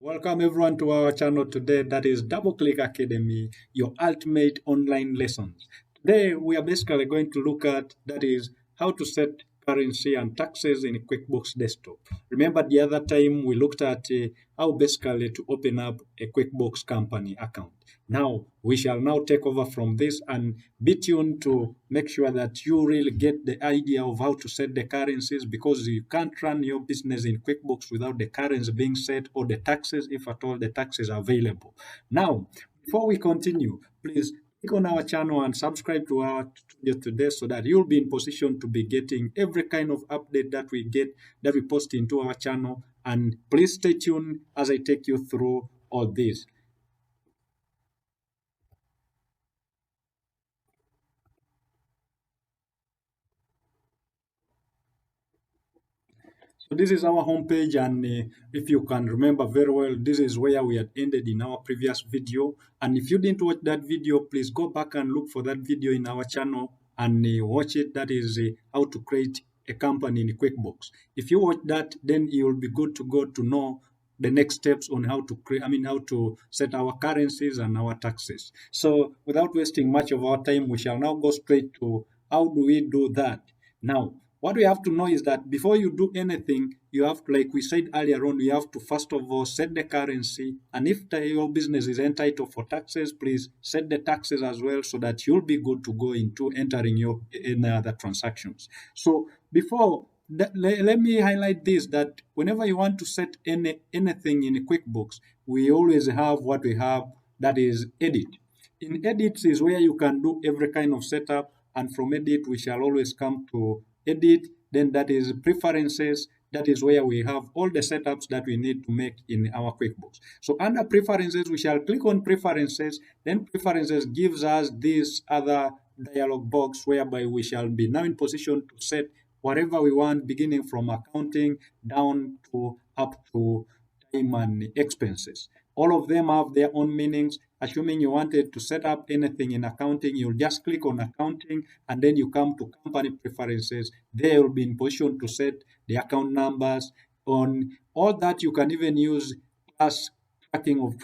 Welcome everyone to our channel today, that is Double Click Academy, your ultimate online lessons. Today we are basically going to look at that is how to set currency and taxes in QuickBooks Desktop. Remember the other time we looked at how basically to open up a QuickBooks company account. Now we shall now take over from this and be tuned to make sure that you really get the idea of how to set the currencies, because you can't run your business in QuickBooks without the currency being set or the taxes, if at all the taxes are available. Now, before we continue, please click on our channel and subscribe to our tutorial today so that you'll be in position to be getting every kind of update that we post into our channel. And please stay tuned as I take you through all this. So this is our homepage, and if you can remember very well, this is where we had ended in our previous video. And if you didn't watch that video, please go back and look for that video in our channel and watch it. That is how to create a company in QuickBooks. If you watch that, then you will be good to go to know the next steps on how to create, how to set our currencies and our taxes. So without wasting much of our time, we shall now go straight to how do we do that. Now, what we have to know is that before you do anything, you have to, like we said earlier on, you have to first of all set the currency. And if your business is entitled for taxes, please set the taxes as well so that you'll be good to go into entering your in other transactions. So before that, let me highlight this, that whenever you want to set anything in QuickBooks, we always have what we have, that is edit. In edit is where you can do every kind of setup, and from edit we shall always come to edit, then that is preferences. That is where we have all the setups that we need to make in our QuickBooks. So under preferences, we shall click on preferences. Then preferences gives us this other dialog box whereby we shall be now in position to set whatever we want, beginning from accounting down to up to time and expenses. All of them have their own meanings. Assuming you wanted to set up anything in accounting, you'll just click on accounting and then you come to company preferences. There you'll be in position to set the account numbers. On all that, you can even use class tracking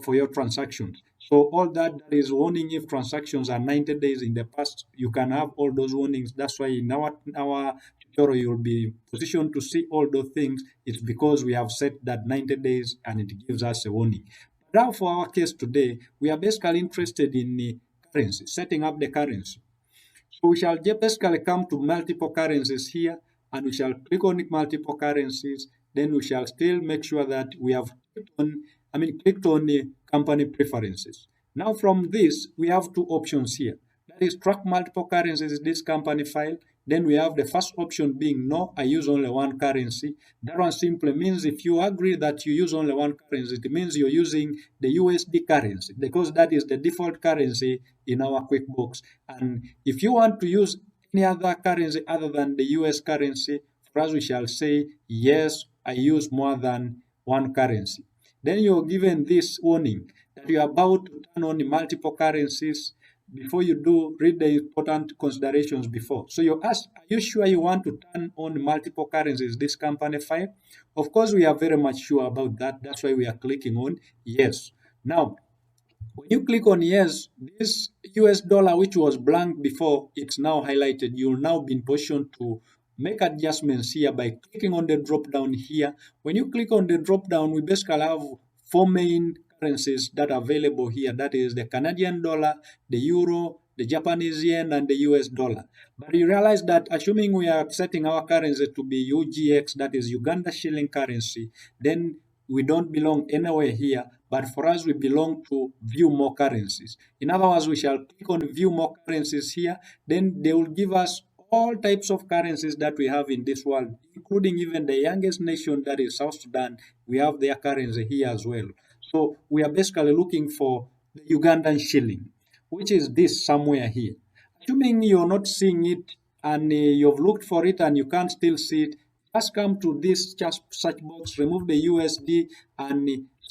for your transactions. So all that is warning if transactions are 90 days in the past, you can have all those warnings. That's why in our tutorial you'll be positioned to see all those things. It's because we have set that 90 days and it gives us a warning. Now for our case today, we are basically interested in the currency, setting up the currency. So we shall basically come to multiple currencies here, and we shall click on multiple currencies. Then we shall still make sure that we have clicked on the company preferences. Now from this, we have two options here. That is track multiple currencies in this company file. Then we have the first option being no, I use only one currency. That one simply means if you agree that you use only one currency, it means you're using the USD currency, because that is the default currency in our QuickBooks. And if you want to use any other currency other than the US currency, for us we shall say, yes, I use more than one currency. Then you're given this warning that you're about to turn on multiple currencies. Before you do, read the important considerations before. So you're asked, are you sure you want to turn on multiple currencies this company file? Of course, we are very much sure about that. That's why we are clicking on yes. Now, when you click on yes, this US dollar, which was blank before, it's now highlighted. You'll now be in position to make adjustments here by clicking on the drop down here. When you click on the drop down, we basically have four main currencies that are available here. That is the Canadian dollar, the euro, the Japanese yen, and the US dollar. But you realize that assuming we are setting our currency to be UGX, that is Uganda shilling currency, then we don't belong anywhere here, but for us, we belong to view more currencies. In other words, we shall click on view more currencies here, then they will give us all types of currencies that we have in this world, including even the youngest nation, that is South Sudan. We have their currency here as well. So we are basically looking for the Ugandan shilling, which is this somewhere here. Assuming you're not seeing it and you've looked for it and you can't still see it, just come to this just search box, remove the USD and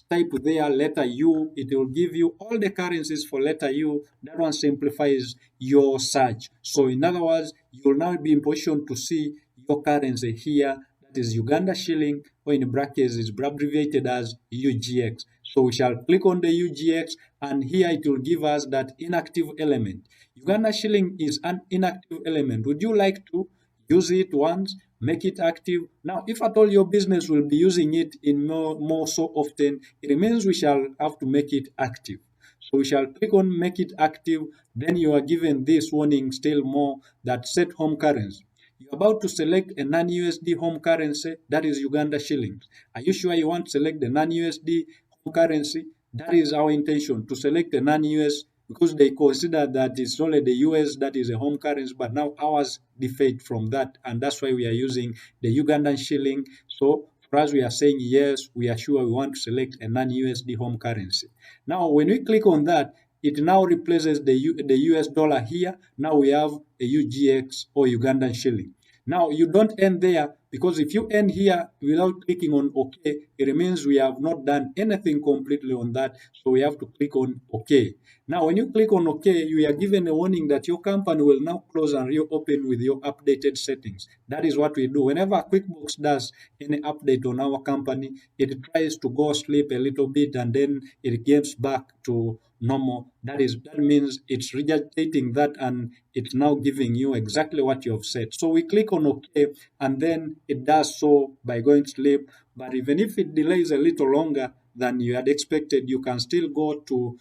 type there letter U. It will give you all the currencies for letter U. That one simplifies your search. So in other words, you will now be in position to see your currency here. that is Uganda shilling, or in brackets is abbreviated as UGX. So we shall click on the UGX, and here it will give us that inactive element. Uganda shilling is an inactive element. Would you like to use it once, make it active? Now, if at all your business will be using it in more so often, it means we shall have to make it active. So we shall click on make it active. Then you are given this warning still more, that set home currency. You're about to select a non-USD home currency, that is Uganda shillings. Are you sure you want to select the non-USD home currency? That is our intention, to select the non-US, because they consider that it's only the US that is a home currency, but now ours differed from that, and that's why we are using the Ugandan shilling. So for us, we are saying yes, we are sure we want to select a non-USD home currency. Now, when we click on that, it now replaces the US dollar here. Now we have a UGX, or Ugandan shilling. Now you don't end there, because if you end here without clicking on OK, it means we have not done anything completely on that. So we have to click on OK. Now when you click on OK, you are given a warning that your company will now close and reopen with your updated settings. That is what we do. Whenever QuickBooks does any update on our company, it tries to go sleep a little bit and then it gets back to normal. That means it's regurgitating that, and it's now giving you exactly what you have said. So we click on OK, and then it does so by going to sleep. But even if it delays a little longer than you had expected, you can still go to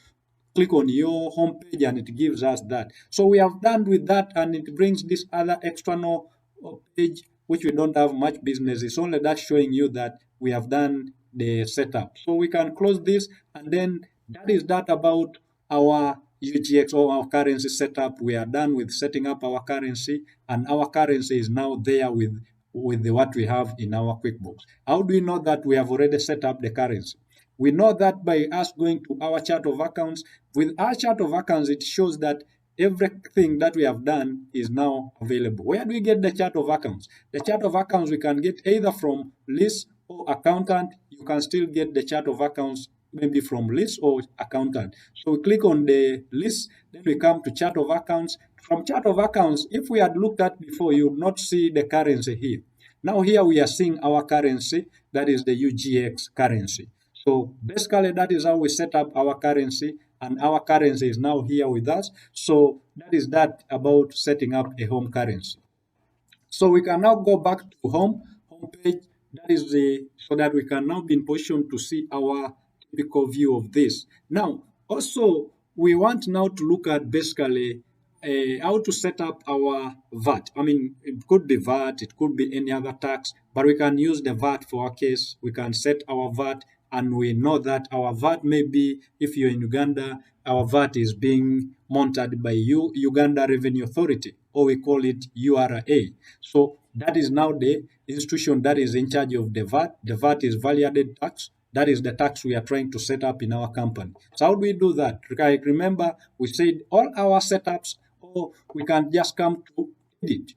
click on your home page, and it gives us that. So we have done with that, and it brings this other external page which we don't have much business. It's only that showing you that we have done the setup. So we can close this, and then that is that about our UGX, or our currency setup. We are done with setting up our currency, and our currency is now there with what we have in our QuickBooks. How do we know that we have already set up the currency? We know that by us going to our chart of accounts. With our chart of accounts, it shows that everything that we have done is now available. Where do we get the chart of accounts? The chart of accounts we can get either from list or accountant. You can still get the chart of accounts maybe from list or accountant. So we click on the list, then we come to chart of accounts. From chart of accounts, if we had looked at before, you would not see the currency here. Now here we are seeing our currency, that is the UGX currency. So basically that is how we set up our currency, and our currency is now here with us. So that is that about setting up a home currency. So we can now go back to home page. That is the so that we can now be in position to see our typical view of this. Now, also we want now to look at basically how to set up our VAT. I mean, it could be VAT, it could be any other tax, but we can use the VAT for our case. We can set our VAT, and we know that our VAT may be, if you're in Uganda, our VAT is being monitored by Uganda Revenue Authority, or we call it URA. So that is now the institution that is in charge of the VAT. The VAT is value added tax. That is the tax we are trying to set up in our company. So how do we do that? Remember, we said all our setups, or we can just come to edit.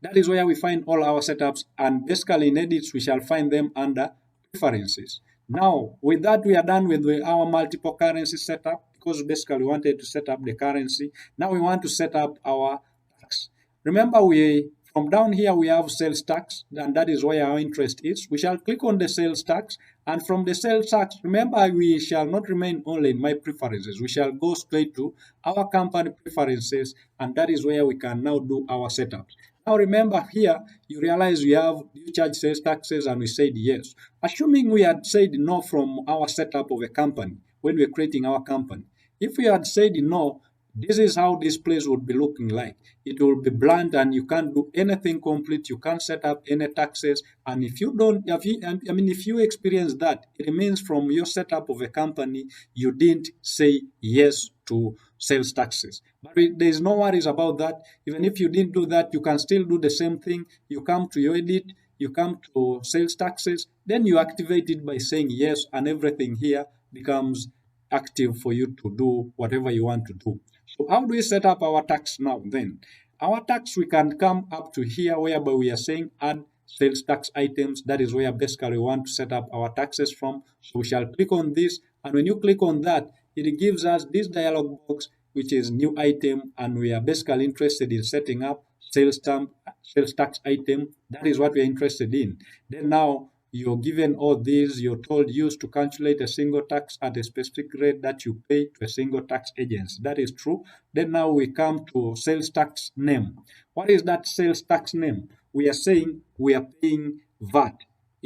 That is where we find all our setups, and basically in edits, we shall find them under preferences. Now, with that, we are done with our multiple currency setup, because basically we wanted to set up the currency. Now we want to set up our tax. Remember, we from down here we have sales tax, and that is where our interest is. We shall click on the sales tax, and from the sales tax, remember, we shall not remain only in my preferences. We shall go straight to our company preferences, and that is where we can now do our setups. Now remember here, you realize we have, do you charge sales taxes? And we said yes. Assuming we had said no from our setup of a company, when we're creating our company. If we had said no, this is how this place would be looking like. It will be bland, and you can't do anything complete. You can't set up any taxes. And if you don't, if you experience that, it means from your setup of a company, you didn't say yes to sales taxes. But there's no worries about that. Even if you didn't do that, you can still do the same thing. You come to your edit, you come to sales taxes, then you activate it by saying yes, and everything here becomes active for you to do whatever you want to do. So how do we set up our tax now then? Our tax, we can come up to here whereby we are saying add sales tax items. That is where basically we want to set up our taxes from. So we shall click on this, and when you click on that, it gives us this dialog box, which is new item, and we are basically interested in setting up sales tax item. That is what we are interested in. Then now you're given all these, you're told use to calculate a single tax at a specific rate that you pay to a single tax agency. That is true. Then now we come to sales tax name. What is that sales tax name? We are saying we are paying VAT.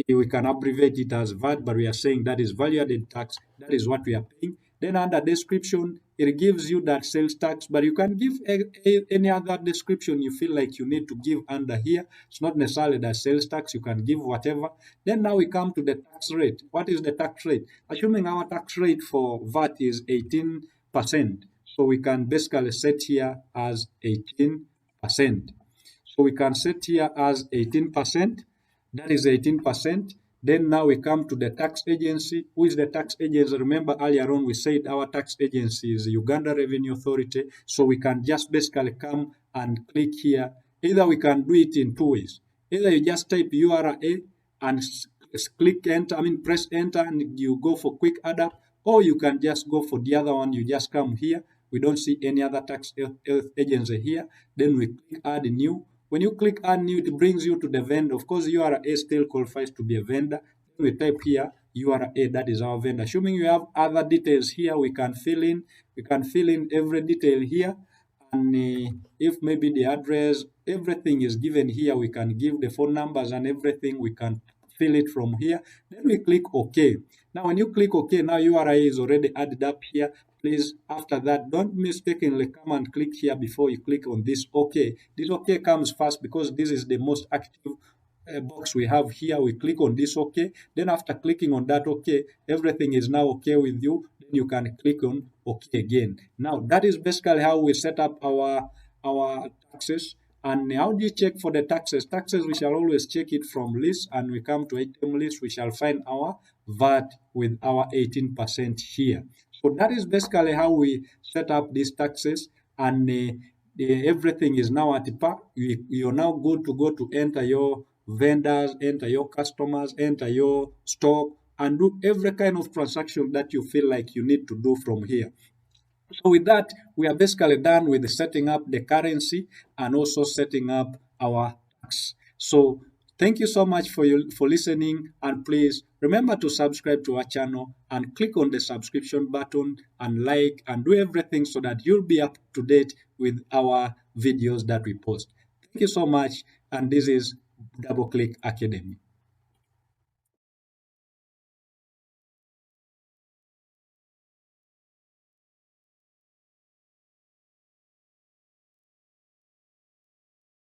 We can abbreviate it as VAT, but we are saying that is value added tax. That is what we are paying. Then under description, it gives you that sales tax, but you can give any other description you feel like you need to give under here. It's not necessarily that sales tax, you can give whatever. Then now we come to the tax rate. What is the tax rate? Assuming our tax rate for VAT is 18%, so we can basically set here as 18%. So we can set here as 18%. That is 18%. Then now we come to the tax agency. Who is the tax agency? Remember earlier on we said our tax agency is Uganda Revenue Authority. So we can just basically come and click here. Either we can do it in two ways. Either you just type URA and click enter, press enter and you go for quick add up, or you can just go for the other one. You just come here. We don't see any other tax agency here. Then we click add new. When you click add new, it brings you to the vendor. Of course, URA still qualifies to be a vendor. We type here URA, that is our vendor. Assuming you have other details here, we can fill in. We can fill in every detail here. And if maybe the address, everything is given here, we can give the phone numbers and everything. We can fill it from here. Then we click OK. Now, when you click OK, now URA is already added up here. Please, after that, don't mistakenly come and click here before you click on this OK. This OK comes first because this is the most active box we have here. We click on this OK. Then after clicking on that OK, everything is now OK with you. Then you can click on OK again. Now, that is basically how we set up our taxes. And how do you check for the taxes? Taxes, we shall always check it from list, and we come to item list, we shall find our VAT with our 18% here. So that is basically how we set up these taxes, and everything is now at par. You're now good to go to enter your vendors, enter your customers, enter your stock, and do every kind of transaction that you feel like you need to do from here. So with that, we are basically done with setting up the currency and also setting up our tax. So thank you so much for listening, and please remember to subscribe to our channel and click on the subscription button and like and do everything so that you'll be up to date with our videos that we post. Thank you so much, and this is Double Click Academy.